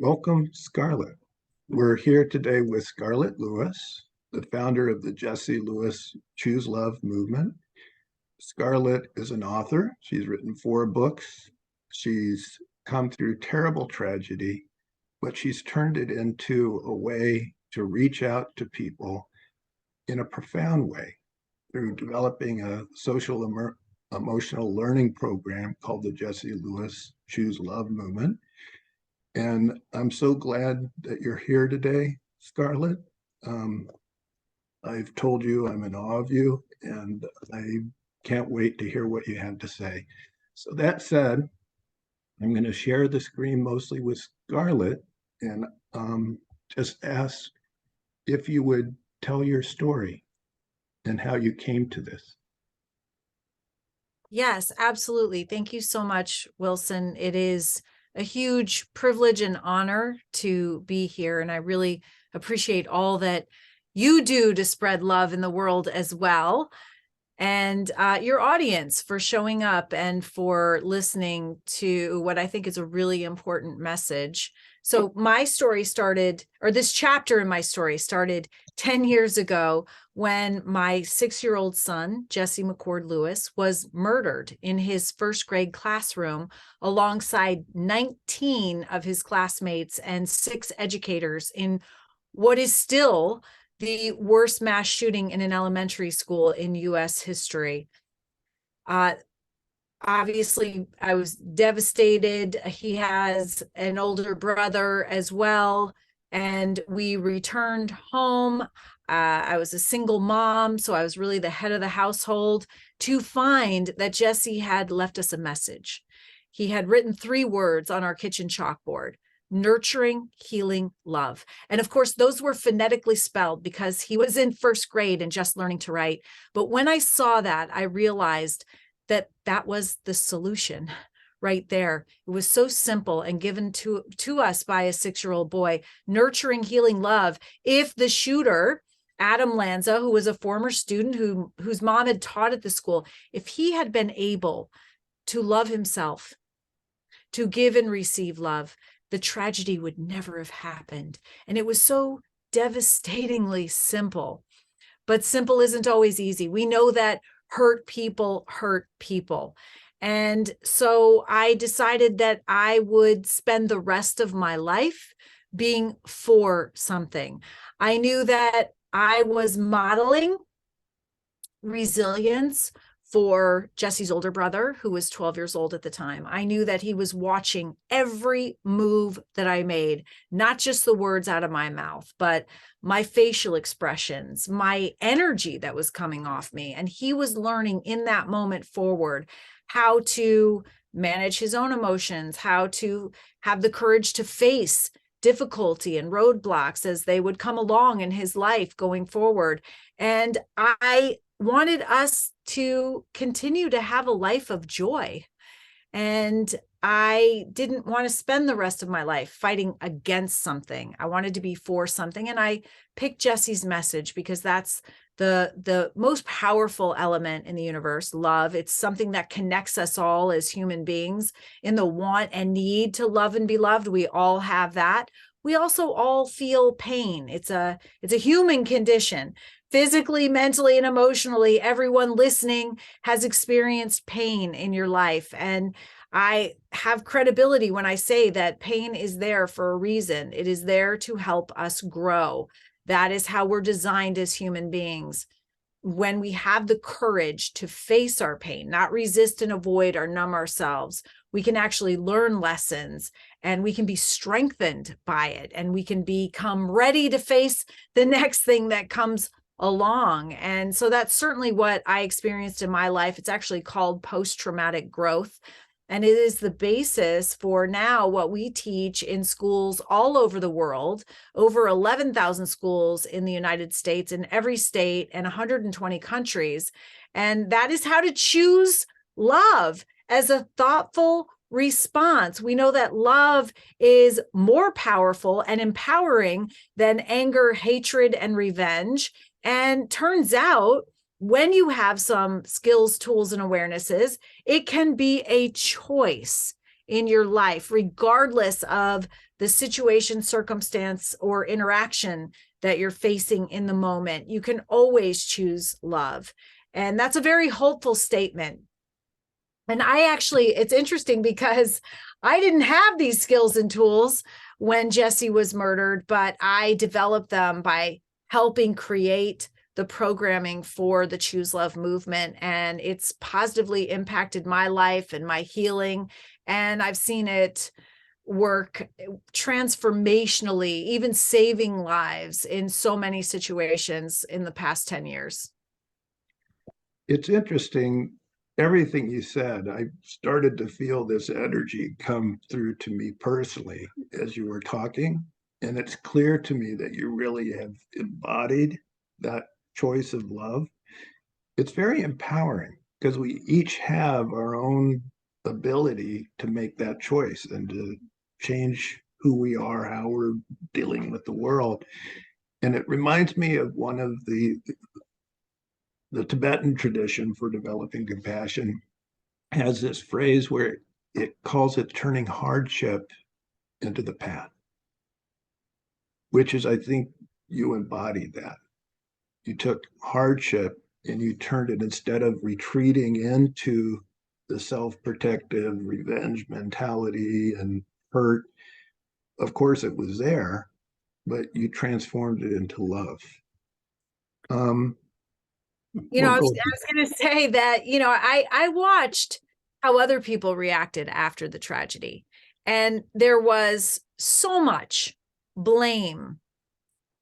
Welcome, Scarlett. We're here today with Scarlett Lewis, the founder of the Jesse Lewis Choose Love movement. Scarlett is an author. She's written 4 books. She's come through terrible tragedy, but she's turned it into a way to reach out to people in a profound way through developing a social emotional learning program called the Jesse Lewis Choose Love movement. And I'm so glad that you're here today, Scarlett. Um, I've told you I'm in awe of you, and I can't wait to hear what you have to say. So that said, I'm going to share the screen mostly with Scarlett and just ask if you would tell your story and how you came to this. Yes, absolutely. Thank you so much, Wilson. It is a huge privilege and honor to be here, and I really appreciate all that you do to spread love in the world as well. And your audience for showing up and for listening to what I think is a really important message. So my story started, or this chapter in my story started 10 years ago when my 6-year-old son, Jesse McCord Lewis, was murdered in his first grade classroom alongside 19 of his classmates and 6 educators in what is still the worst mass shooting in an elementary school in U.S. history. Obviously, I was devastated. He has an older brother as well, and we returned home. I was a single mom, so I was really the head of the household, to find that Jesse had left us a message. He had written 3 words on our kitchen chalkboard: nurturing, healing, love. And of course, those were phonetically spelled because he was in first grade and just learning to write. But when I saw that, I realized that that was the solution right there. It was so simple and given to us by a 6-year-old boy: nurturing, healing, love. If the shooter, Adam Lanza, who was a former student whose mom had taught at the school, if he had been able to love himself, to give and receive love, the tragedy would never have happened. And it was so devastatingly simple. But simple isn't always easy. We know that hurt people hurt people. And so I decided that I would spend the rest of my life being for something. I knew that I was modeling resilience for Jesse's older brother, who was 12 years old at the time. I knew that he was watching every move that I made, not just the words out of my mouth, but my facial expressions, my energy that was coming off me. And he was learning in that moment forward how to manage his own emotions, how to have the courage to face difficulty and roadblocks as they would come along in his life going forward. And I wanted us to continue to have a life of joy. And I didn't want to spend the rest of my life fighting against something. I wanted to be for something. And I picked Jesse's message because that's the most powerful element in the universe: love. It's something that connects us all as human beings in the want and need to love and be loved. We all have that. We also all feel pain. It's a human condition. Physically, mentally, and emotionally, everyone listening has experienced pain in your life. And I have credibility when I say that pain is there for a reason. It is there to help us grow. That is how we're designed as human beings. When we have the courage to face our pain, not resist and avoid or numb ourselves, we can actually learn lessons, and we can be strengthened by it, and we can become ready to face the next thing that comes along. And so that's certainly what I experienced in my life. It's actually called post-traumatic growth. And it is the basis for now what we teach in schools all over the world, over 11,000 schools in the United States, in every state, and 120 countries. And that is how to choose love as a thoughtful response. We know that love is more powerful and empowering than anger, hatred, and revenge. And turns out, when you have some skills, tools, and awarenesses, it can be a choice. in your life, regardless of the situation, circumstance, or interaction that you're facing in the moment. You can always choose love. And that's a very hopeful statement. And it's interesting because I didn't have these skills and tools when Jesse was murdered, but I developed them by helping create the programming for the Choose Love movement. And it's positively impacted my life and my healing. And I've seen it work transformationally, even saving lives in so many situations in the past 10 years. It's interesting, everything you said. I started to feel this energy come through to me personally as you were talking. And it's clear to me that you really have embodied that choice of love. It's very empowering because we each have our own ability to make that choice and to change who we are, how we're dealing with the world. And it reminds me of one of the Tibetan tradition for developing compassion has this phrase where it calls it turning hardship into the path, which is, I think you embodied that. You took hardship and you turned it, instead of retreating into the self-protective revenge mentality and hurt. Of course, it was there, but you transformed it into love. I was going to say that, I watched how other people reacted after the tragedy, and there was so much blame,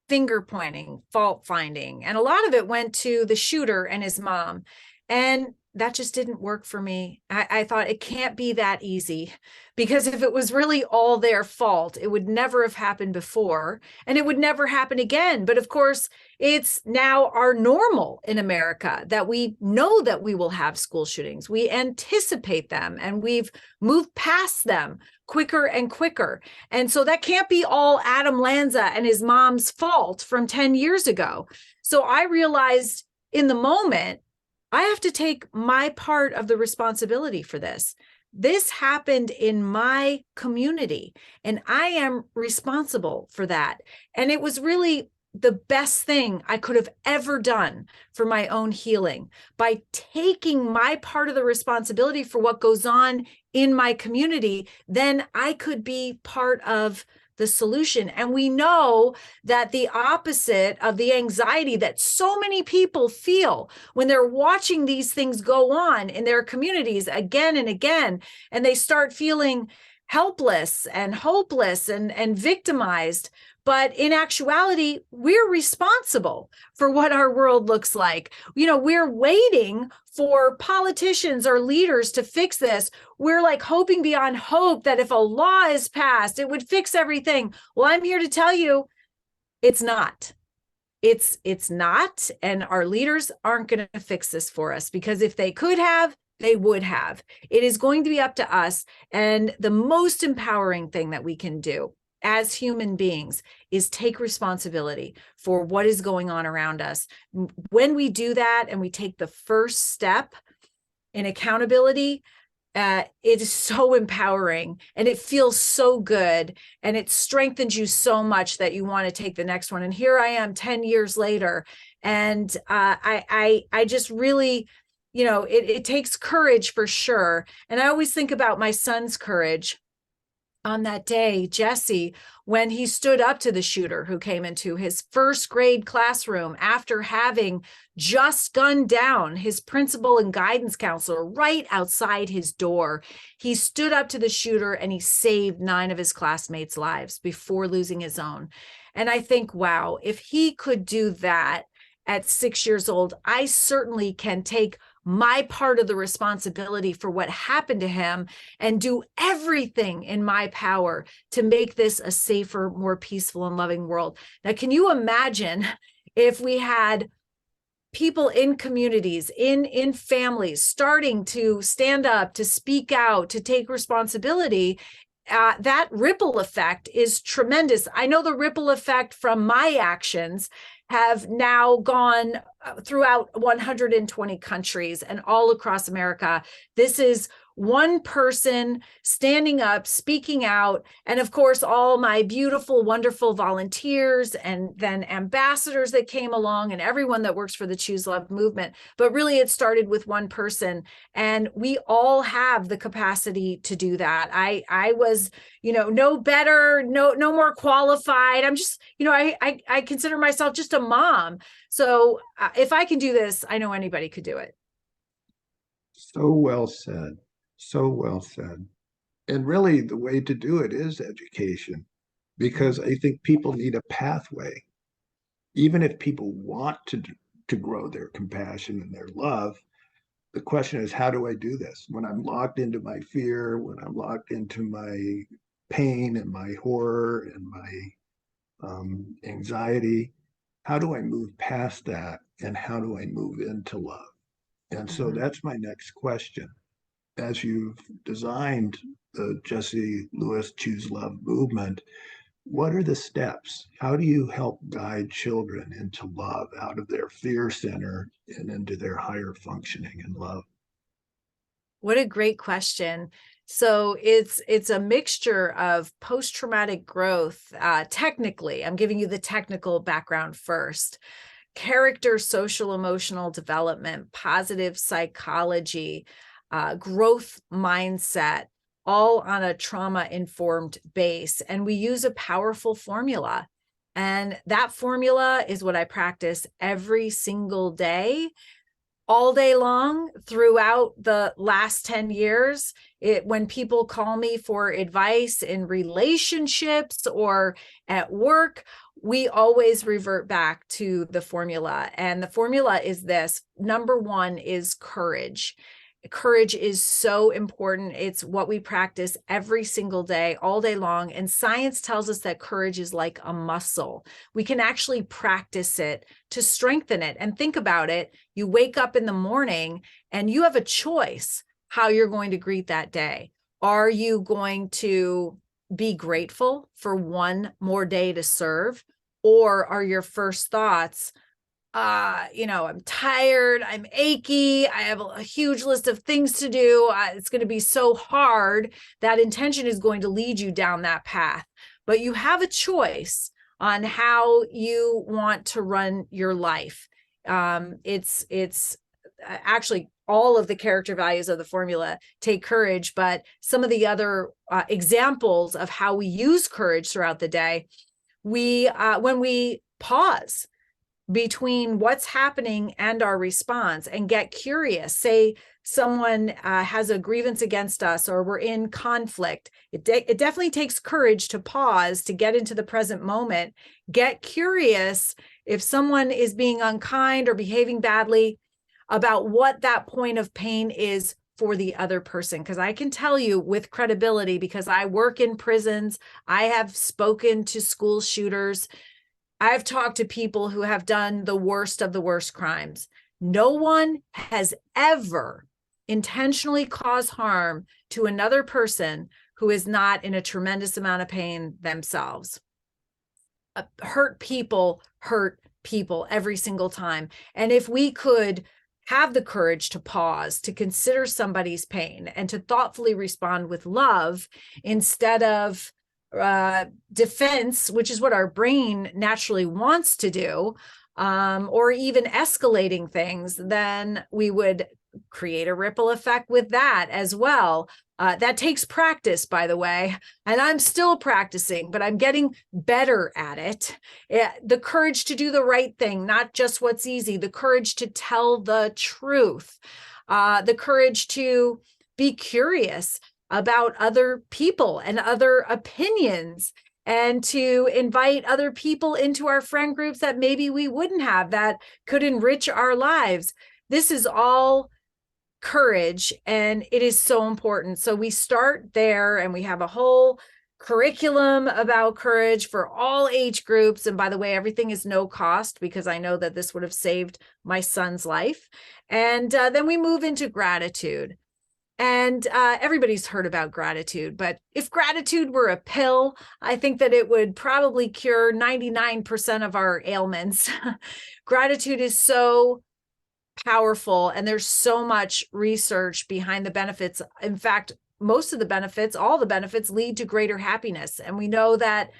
finger pointing, fault finding, and a lot of it went to the shooter and his mom. And that just didn't work for me. I thought it can't be that easy, because if it was really all their fault, it would never have happened before and it would never happen again. But of course, it's now our normal in America that we know that we will have school shootings. We anticipate them and we've moved past them quicker and quicker. And so that can't be all Adam Lanza and his mom's fault from 10 years ago. So I realized in the moment, I have to take my part of the responsibility for this. This happened in my community, and I am responsible for that. And it was really the best thing I could have ever done for my own healing, by taking my part of the responsibility for what goes on in my community. Then I could be part of the solution. And we know that the opposite of the anxiety that so many people feel when they're watching these things go on in their communities again and again, and they start feeling helpless and hopeless and victimized. But in actuality, we're responsible for what our world looks like. We're waiting for politicians or leaders to fix this. We're like hoping beyond hope that if a law is passed, it would fix everything. Well, I'm here to tell you, it's not. It's not. And our leaders aren't going to fix this for us, because if they could have, they would have. It is going to be up to us. And the most empowering thing that we can do as human beings is take responsibility for what is going on around us. When we do that and we take the first step in accountability, it is so empowering and it feels so good, and it strengthens you so much that you want to take the next one. And here I am 10 years later, and I just really, it takes courage for sure. And I always think about my son's courage on that day, Jesse, when he stood up to the shooter who came into his first grade classroom after having just gunned down his principal and guidance counselor right outside his door. He stood up to the shooter and he saved 9 of his classmates' lives before losing his own. And I think, wow, if he could do that at 6 years old, I certainly can take my part of the responsibility for what happened to him and do everything in my power to make this a safer, more peaceful and loving world. Now, can you imagine if we had people in communities, in families, starting to stand up, to speak out, to take responsibility? That ripple effect is tremendous. I know the ripple effect from my actions have now gone throughout 120 countries and all across America. This is one person standing up, speaking out. And of course, all my beautiful, wonderful volunteers and then ambassadors that came along and everyone that works for the Choose Love movement. But really, it started with one person. And we all have the capacity to do that. I was, no better, no more qualified. I'm just, I consider myself just a mom. So if I can do this, I know anybody could do it. So well said. So well said. And really, the way to do it is education, because I think people need a pathway. Even if people want to grow their compassion and their love, the question is, how do I do this? When I'm locked into my fear, when I'm locked into my pain and my horror and my anxiety, how do I move past that? And how do I move into love? And so Mhm. that's my next question. As you've designed the Jessie Lewis Choose Love movement, what are the steps? How do you help guide children into love, out of their fear center and into their higher functioning in love? What a great question. So it's a mixture of post-traumatic growth. Technically, I'm giving you the technical background first. Character, social, emotional development, positive psychology, growth mindset, all on a trauma-informed base. And we use a powerful formula. And that formula is what I practice every single day, all day long throughout the last 10 years. When people call me for advice in relationships or at work, we always revert back to the formula. And the formula is this. Number one is courage. Courage is so important. It's what we practice every single day, all day long. And science tells us that courage is like a muscle. We can actually practice it to strengthen it. And think about it. You wake up in the morning and you have a choice how you're going to greet that day. Are you going to be grateful for one more day to serve? Or are your first thoughts, I'm tired, I'm achy, I have a huge list of things to do, it's going to be so hard? That intention is going to lead you down that path. But you have a choice on how you want to run your life. It's actually all of the character values of the formula take courage, but some of the other examples of how we use courage throughout the day, when we pause between what's happening and our response and get curious. Say someone has a grievance against us or we're in conflict. It definitely takes courage to pause, to get into the present moment, get curious if someone is being unkind or behaving badly, about what that point of pain is for the other person. Because I can tell you with credibility, because I work in prisons, I have spoken to school shooters, I've talked to people who have done the worst of the worst crimes. No one has ever intentionally caused harm to another person who is not in a tremendous amount of pain themselves. Hurt people every single time. And if we could have the courage to pause, to consider somebody's pain, and to thoughtfully respond with love instead of defense, which is what our brain naturally wants to do, or even escalating things, then we would create a ripple effect with that as well. That takes practice, by the way, and I'm still practicing, but I'm getting better at it. The courage to do the right thing, not just what's easy, the courage to tell the truth, the courage to be curious about other people and other opinions, and to invite other people into our friend groups that maybe we wouldn't have, that could enrich our lives. This is all courage, and it is so important. So we start there, and we have a whole curriculum about courage for all age groups. And by the way, everything is no cost, because I know that this would have saved my son's life. And then we move into gratitude. And everybody's heard about gratitude, but if gratitude were a pill, I think that it would probably cure 99% of our ailments. Gratitude is so powerful, and there's so much research behind the benefits. In fact, most of the benefits, all the benefits, lead to greater happiness. And we know that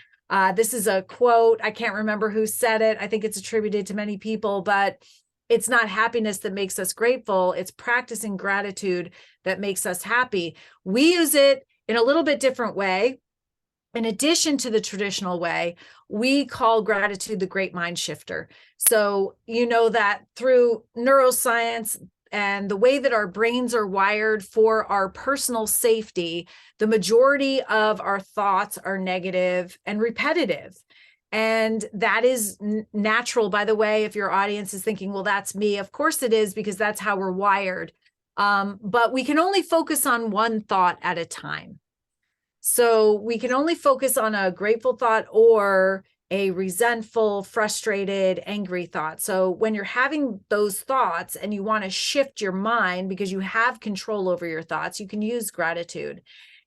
this is a quote. I can't remember who said it. I think it's attributed to many people, but it's not happiness that makes us grateful. It's practicing gratitude that makes us happy. We use it in a little bit different way. In addition to the traditional way, we call gratitude the great mind shifter. So you know that through neuroscience and the way that our brains are wired for our personal safety, the majority of our thoughts are negative and repetitive. And that is natural, by the way. If your audience is thinking, well, that's me, of course it is, because that's how we're wired. But we can only focus on one thought at a time. So we can only focus on a grateful thought or a resentful, frustrated, angry thought. So when you're having those thoughts and you want to shift your mind because you have control over your thoughts, you can use gratitude.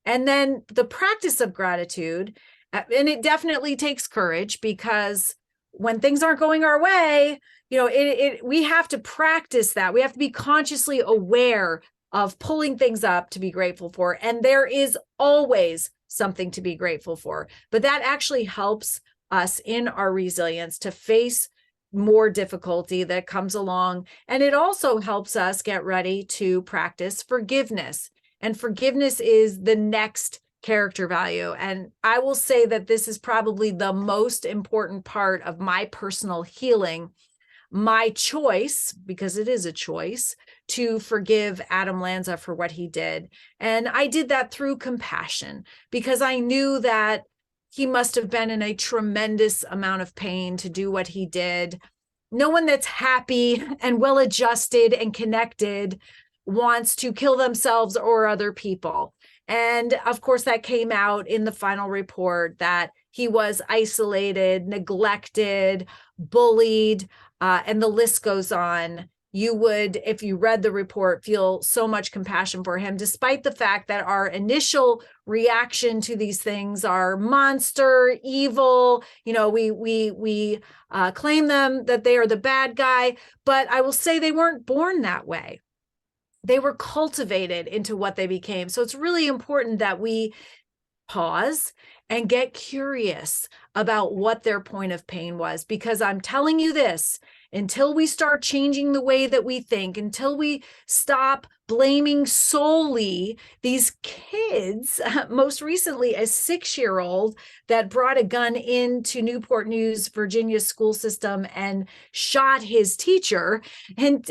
And then the practice of gratitude, and it definitely takes courage, because when things aren't going our way, we have to practice that. We have to be consciously aware of pulling things up to be grateful for. And there is always something to be grateful for. But that actually helps us in our resilience to face more difficulty that comes along. And it also helps us get ready to practice forgiveness. And forgiveness is the next character value. And I will say that this is probably the most important part of my personal healing. My choice, because it is a choice, to forgive Adam Lanza for what he did. And I did that through compassion, because I knew that he must have been in a tremendous amount of pain to do what he did. No one that's happy and well-adjusted and connected wants to kill themselves or other people. And of course, that came out in the final report, that he was isolated, neglected, bullied, and the list goes on. You would, if you read the report, feel so much compassion for him, despite the fact that our initial reaction to these things are monster, evil. We claim them that they are the bad guy, but I will say they weren't born that way. They were cultivated into what they became. So it's really important that we pause and get curious about what their point of pain was, because I'm telling you this, until we start changing the way that we think, until we stop blaming solely these kids, most recently a 6-year-old that brought a gun into Newport News, Virginia's school system and shot his teacher, and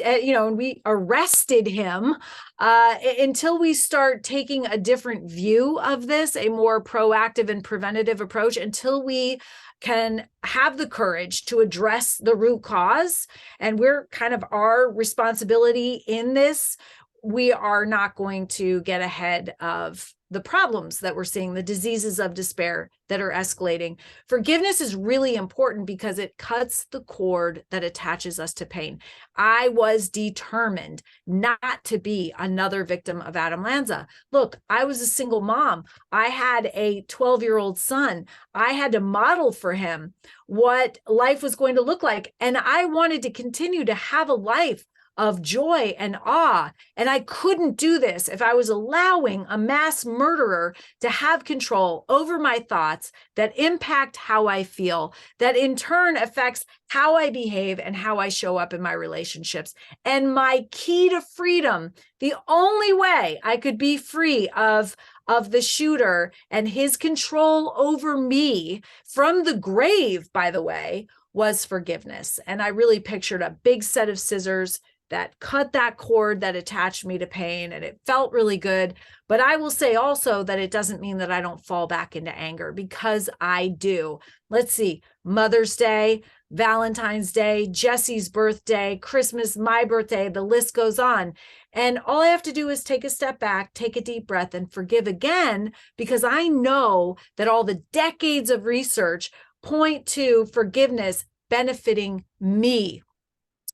we arrested him, until we start taking a different view of this, a more proactive and preventative approach, until we can have the courage to address the root cause, and we're kind of our responsibility in this, we are not going to get ahead of the problems that we're seeing, the diseases of despair that are escalating. Forgiveness is really important because it cuts the cord that attaches us to pain. I was determined not to be another victim of Adam Lanza. Look, I was a single mom. I had a 12-year-old son. I had to model for him what life was going to look like. And I wanted to continue to have a life of joy and awe. And I couldn't do this if I was allowing a mass murderer to have control over my thoughts that impact how I feel, that in turn affects how I behave and how I show up in my relationships. And my key to freedom, the only way I could be free of the shooter and his control over me from the grave, by the way, was forgiveness. And I really pictured a big set of scissors that cut that cord that attached me to pain, and it felt really good. But I will say also that it doesn't mean that I don't fall back into anger, because I do. Let's see, Mother's Day, Valentine's Day, Jesse's birthday, Christmas, my birthday, the list goes on. And all I have to do is take a step back, take a deep breath, and forgive again, because I know that all the decades of research point to forgiveness benefiting me.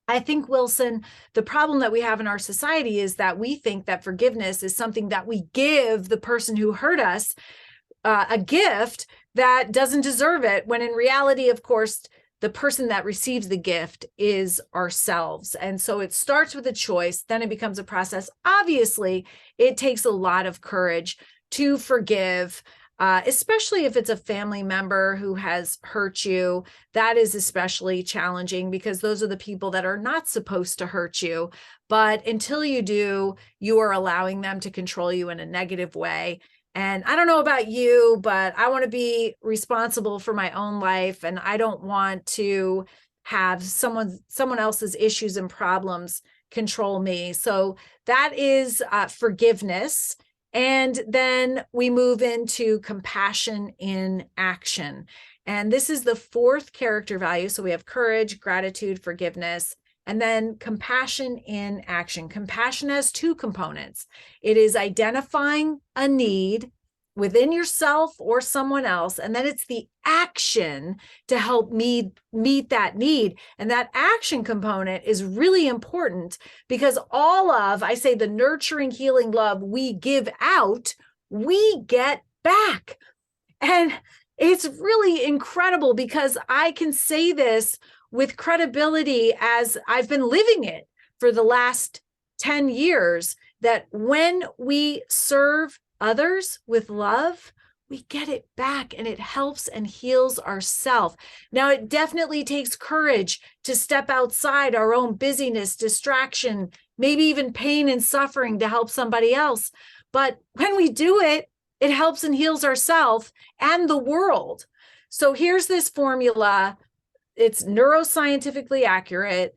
I think, Wilson, the problem that we have in our society is that we think that forgiveness is something that we give the person who hurt us, a gift that doesn't deserve it, when in reality, of course, the person that receives the gift is ourselves. And so it starts with a choice, then it becomes a process. Obviously, it takes a lot of courage to forgive, especially if it's a family member who has hurt you. That is especially challenging because those are the people that are not supposed to hurt you. But until you do, you are allowing them to control you in a negative way. And I don't know about you, but I want to be responsible for my own life. And I don't want to have someone else's issues and problems control me. So that is forgiveness. And then we move into compassion in action. And this is the fourth character value. So we have courage, gratitude, forgiveness, and then compassion in action. Compassion has two components. It is identifying a need within yourself or someone else, and then it's the action to help meet that need. And that action component is really important because I say the nurturing, healing love we give out, we get back. And it's really incredible because I can say this with credibility as I've been living it for the last 10 years, that when we serve others with love, we get it back and it helps and heals ourselves. Now, it definitely takes courage to step outside our own busyness, distraction, maybe even pain and suffering to help somebody else. But when we do it, it helps and heals ourselves and the world. So here's this formula. It's neuroscientifically accurate.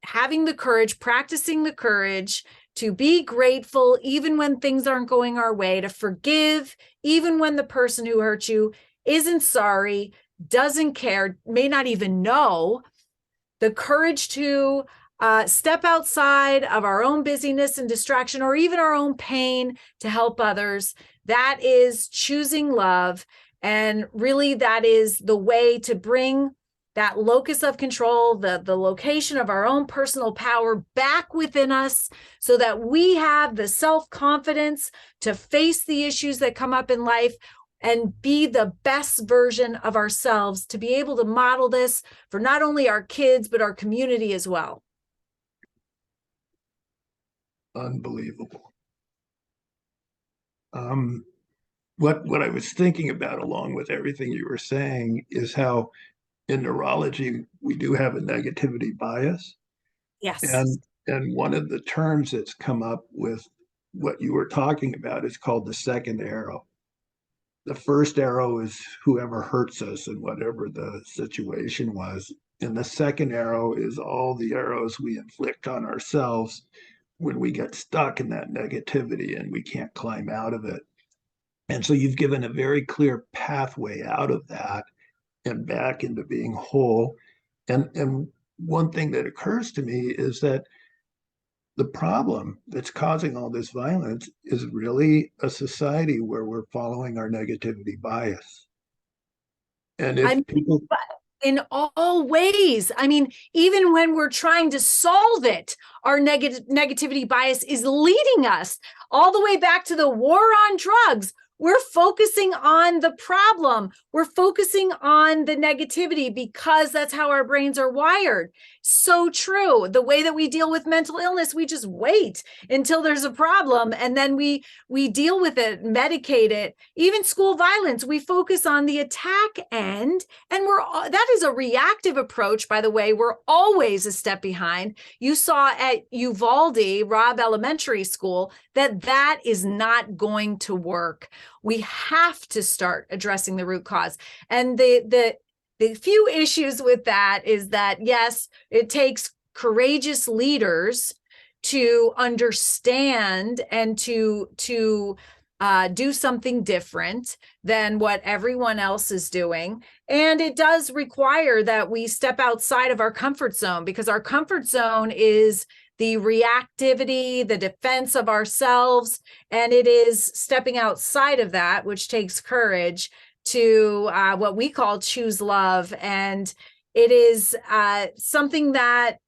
Having the courage, practicing the courage to be grateful even when things aren't going our way, to forgive even when the person who hurt you isn't sorry, doesn't care, may not even know, the courage to step outside of our own busyness and distraction or even our own pain to help others. That is choosing love. And really, that is the way to bring that locus of control, the location of our own personal power back within us so that we have the self-confidence to face the issues that come up in life and be the best version of ourselves, to be able to model this for not only our kids, but our community as well. Unbelievable. What I was thinking about along with everything you were saying is how in neurology, we do have a negativity bias. Yes. And one of the terms that's come up with what you were talking about is called the second arrow. The first arrow is whoever hurts us and whatever the situation was. And the second arrow is all the arrows we inflict on ourselves when we get stuck in that negativity and we can't climb out of it. And so you've given a very clear pathway out of that and back into being whole. And one thing that occurs to me is that the problem that's causing all this violence is really a society where we're following our negativity bias. And if people in all ways. I mean, even when we're trying to solve it, our negativity bias is leading us all the way back to the war on drugs. We're focusing on the problem. We're focusing on the negativity because that's how our brains are wired. So true. The way that we deal with mental illness, we just wait until there's a problem and then we deal with it, medicate it. Even school violence, we focus on the attack end, and that is a reactive approach, by the way. We're always a step behind. You saw at Uvalde, Robb Elementary School, that is not going to work. We have to start addressing the root cause. And the few issues with that is that, yes, it takes courageous leaders to understand and to do something different than what everyone else is doing. And it does require that we step outside of our comfort zone, because our comfort zone is the reactivity, the defense of ourselves. And it is stepping outside of that, which takes courage, to what we call choose love. And it is something that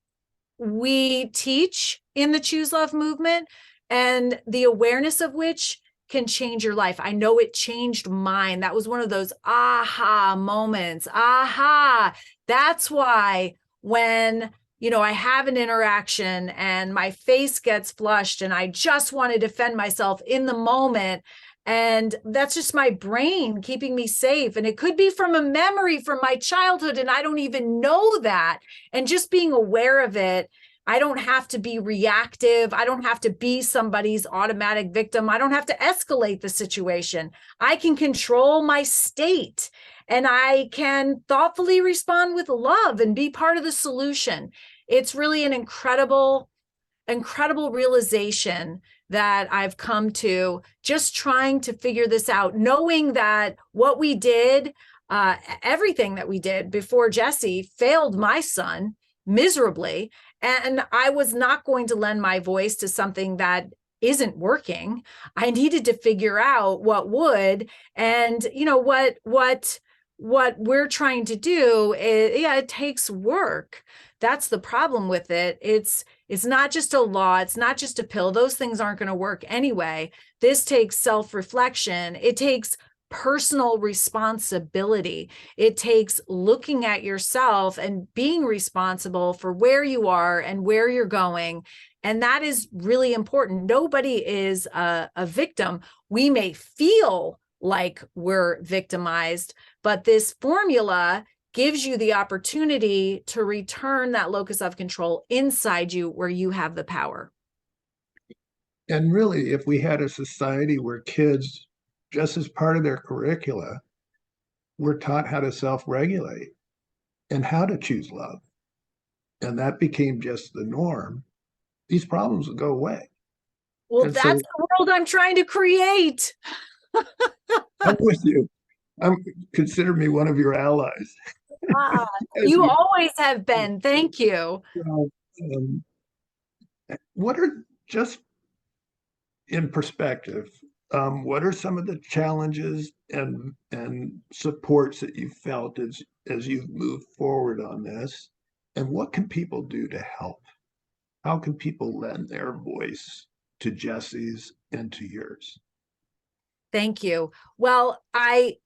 we teach in the Choose Love movement, and the awareness of which can change your life. I know it changed mine. That was one of those aha moments. Aha. That's why when, I have an interaction and my face gets flushed and I just want to defend myself in the moment. And that's just my brain keeping me safe. And it could be from a memory from my childhood, and I don't even know that. And just being aware of it, I don't have to be reactive. I don't have to be somebody's automatic victim. I don't have to escalate the situation. I can control my state, and I can thoughtfully respond with love and be part of the solution. It's really an incredible realization that I've come to, just trying to figure this out, knowing that what we did, everything that we did before Jesse failed my son miserably. And I was not going to lend my voice to something that isn't working. I needed to figure out what would. And what we're trying to do is, it takes work. That's the problem with it. It's not just a law. It's not just a pill. Those things aren't going to work anyway. This takes self-reflection. It takes personal responsibility. It takes looking at yourself and being responsible for where you are and where you're going. And that is really important. Nobody is a victim. We may feel like we're victimized, but this formula gives you the opportunity to return that locus of control inside you where you have the power. And really, if we had a society where kids, just as part of their curricula, were taught how to self-regulate and how to choose love, and that became just the norm, these problems would go away. Well, And that's so the world I'm trying to create. I'm with you. Consider me one of your allies. You always have been. Thank you. Um, what are, just in perspective, what are some of the challenges and supports that you felt as you've moved forward on this? And what can people do to help? How can people lend their voice to Jesse's and to yours? Thank you. Well, I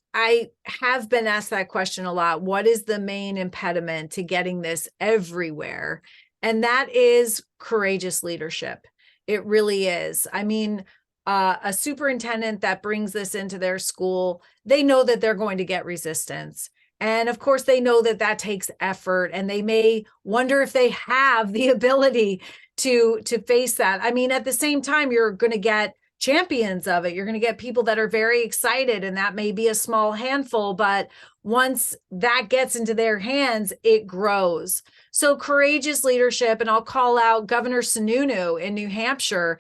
have been asked that question a lot. What is the main impediment to getting this everywhere? And that is courageous leadership. It really is. I mean, a superintendent that brings this into their school, they know that they're going to get resistance. And of course, they know that that takes effort, and they may wonder if they have the ability to face that. I mean, at the same time, you're going to get champions of it. You're going to get people that are very excited, and that may be a small handful, but once that gets into their hands, it grows. So courageous leadership, and I'll call out Governor Sununu in New Hampshire.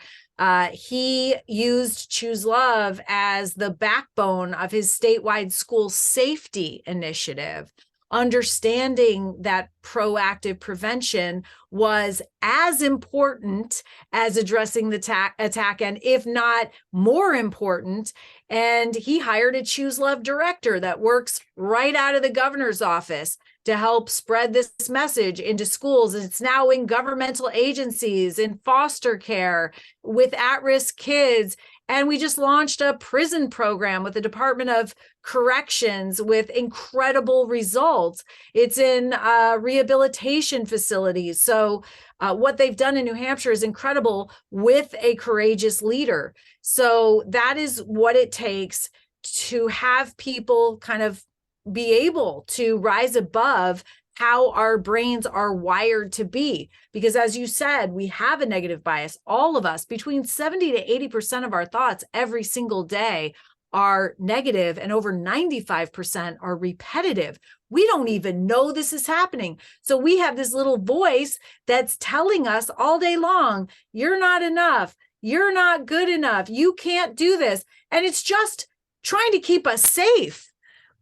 He used Choose Love as the backbone of his statewide school safety initiative, understanding that proactive prevention was as important as addressing the attack, and if not more important. And he hired a Choose Love director that works right out of the governor's office to help spread this message into schools. And it's now in governmental agencies, in foster care, with at-risk kids. And we just launched a prison program with the Department of Corrections with incredible results. It's in rehabilitation facilities. So what they've done in New Hampshire is incredible with a courageous leader. So that is what it takes to have people kind of be able to rise above how our brains are wired to be. Because as you said, we have a negative bias. All of us, between 70 to 80% of our thoughts every single day are negative, and over 95% are repetitive. We don't even know this is happening. So we have this little voice that's telling us all day long, you're not enough. You're not good enough. You can't do this. And it's just trying to keep us safe.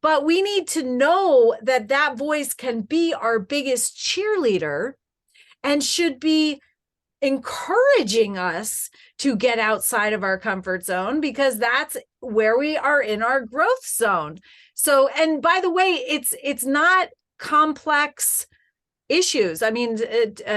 But we need to know that that voice can be our biggest cheerleader and should be encouraging us to get outside of our comfort zone, because that's where we are in our growth zone. So, and by the way, it's not complex issues. I mean,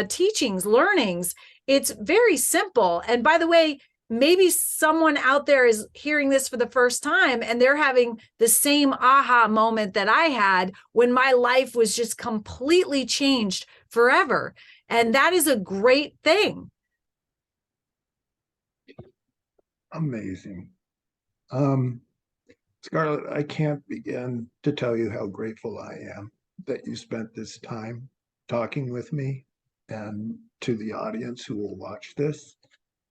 teachings, learnings, it's very simple. And by the way, maybe someone out there is hearing this for the first time and they're having the same aha moment that I had when my life was just completely changed forever. And that is a great thing. Amazing. Scarlett, I can't begin to tell you how grateful I am that you spent this time talking with me, and to the audience who will watch this.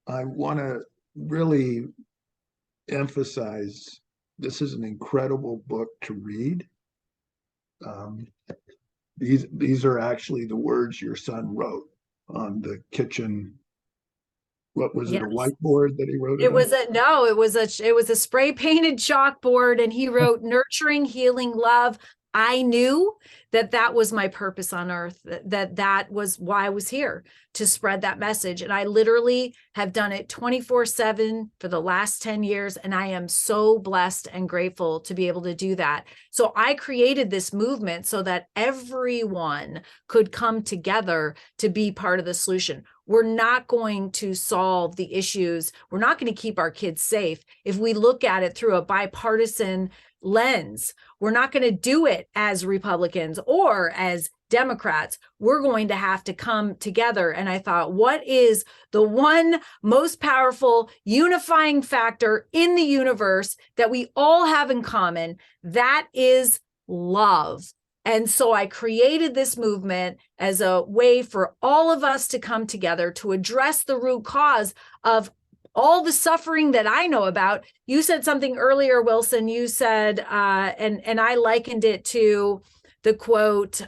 I want to really emphasize this is an incredible book to read. Um, these are actually the words your son wrote on the kitchen. What was it, a Yes. whiteboard that he wrote it It on? was a no, it was a spray painted chalkboard, and he wrote nurturing, healing, love. I knew that that was my purpose on earth, that was why I was here, to spread that message. And I literally have done it 24/7 for the last 10 years. And I am so blessed and grateful to be able to do that. So I created this movement so that everyone could come together to be part of the solution. We're not going to solve the issues. We're not going to keep our kids safe if we look at it through a bipartisan lens. We're not going to do it as Republicans or as Democrats. We're going to have to come together. And I thought, what is the one most powerful unifying factor in the universe that we all have in common? That is love. And so I created this movement as a way for all of us to come together to address the root cause of all the suffering that I know about. You said something earlier, Wilson. You said, and I likened it to the quote,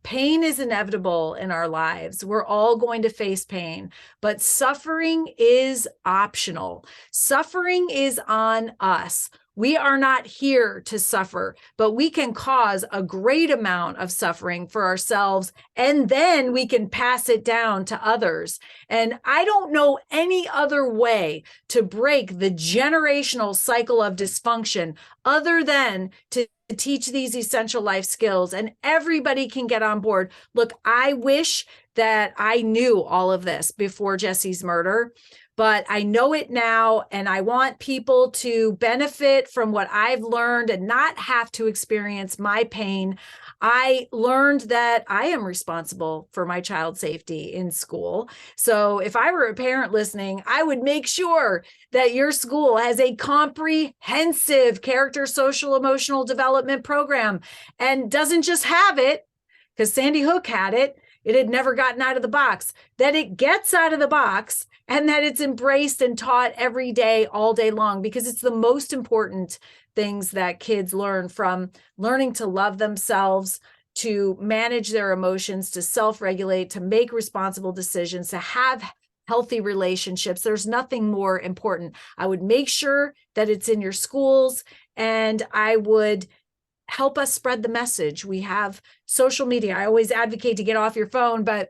pain is inevitable in our lives. We're all going to face pain, but suffering is optional. Suffering is on us. We are not here to suffer, but we can cause a great amount of suffering for ourselves, and then we can pass it down to others. And I don't know any other way to break the generational cycle of dysfunction other than to teach these essential life skills, and everybody can get on board. Look, I wish that I knew all of this before Jesse's murder, but I know it now, and I want people to benefit from what I've learned and not have to experience my pain. I learned that I am responsible for my child's safety in school. So if I were a parent listening, I would make sure that your school has a comprehensive character, social, emotional development program, and doesn't just have it because Sandy Hook had it. It had never gotten out of the box, that it gets out of the box and that it's embraced and taught every day, all day long, because it's the most important things that kids learn, from learning to love themselves, to manage their emotions, to self-regulate, to make responsible decisions, to have healthy relationships. There's nothing more important. I would make sure that it's in your schools, and I would help us spread the message. We have social media. I always advocate to get off your phone, but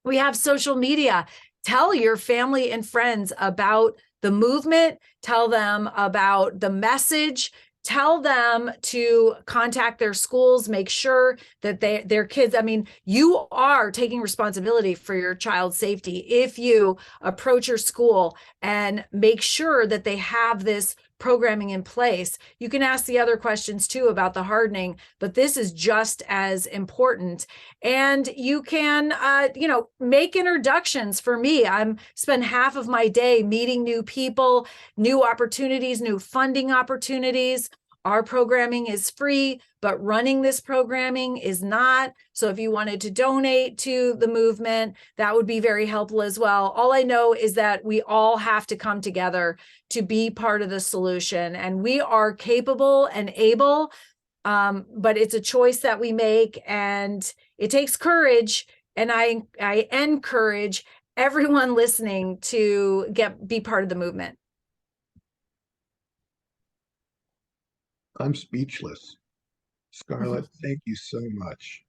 we have social media. Tell your family and friends about the movement. Tell them about the message. Tell them to contact their schools. Make sure that their kids, I mean, you are taking responsibility for your child's safety if you approach your school and make sure that they have this programming in place. You can ask the other questions too about the hardening, but this is just as important. And you can, make introductions. For me, I'm spend half of my day meeting new people, new opportunities, new funding opportunities. Our programming is free, but running this programming is not. So if you wanted to donate to the movement, that would be very helpful as well. All I know is that we all have to come together to be part of the solution, and we are capable and able, but it's a choice that we make, and it takes courage. And I encourage everyone listening to be part of the movement. I'm speechless. Scarlett, thank you so much.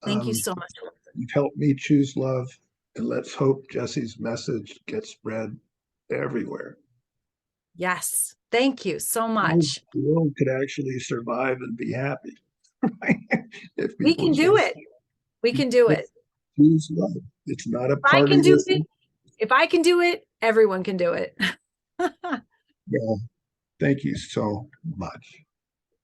Thank you Um, so much. you've helped me choose love, and let's hope Jesse's message gets spread everywhere. Yes. Thank you so The much. world could actually survive and be happy if We people can do just it. We can do it. choose love. It's not a If I can do partyless. it, if I can do it, Everyone can do it. Well, thank you so much.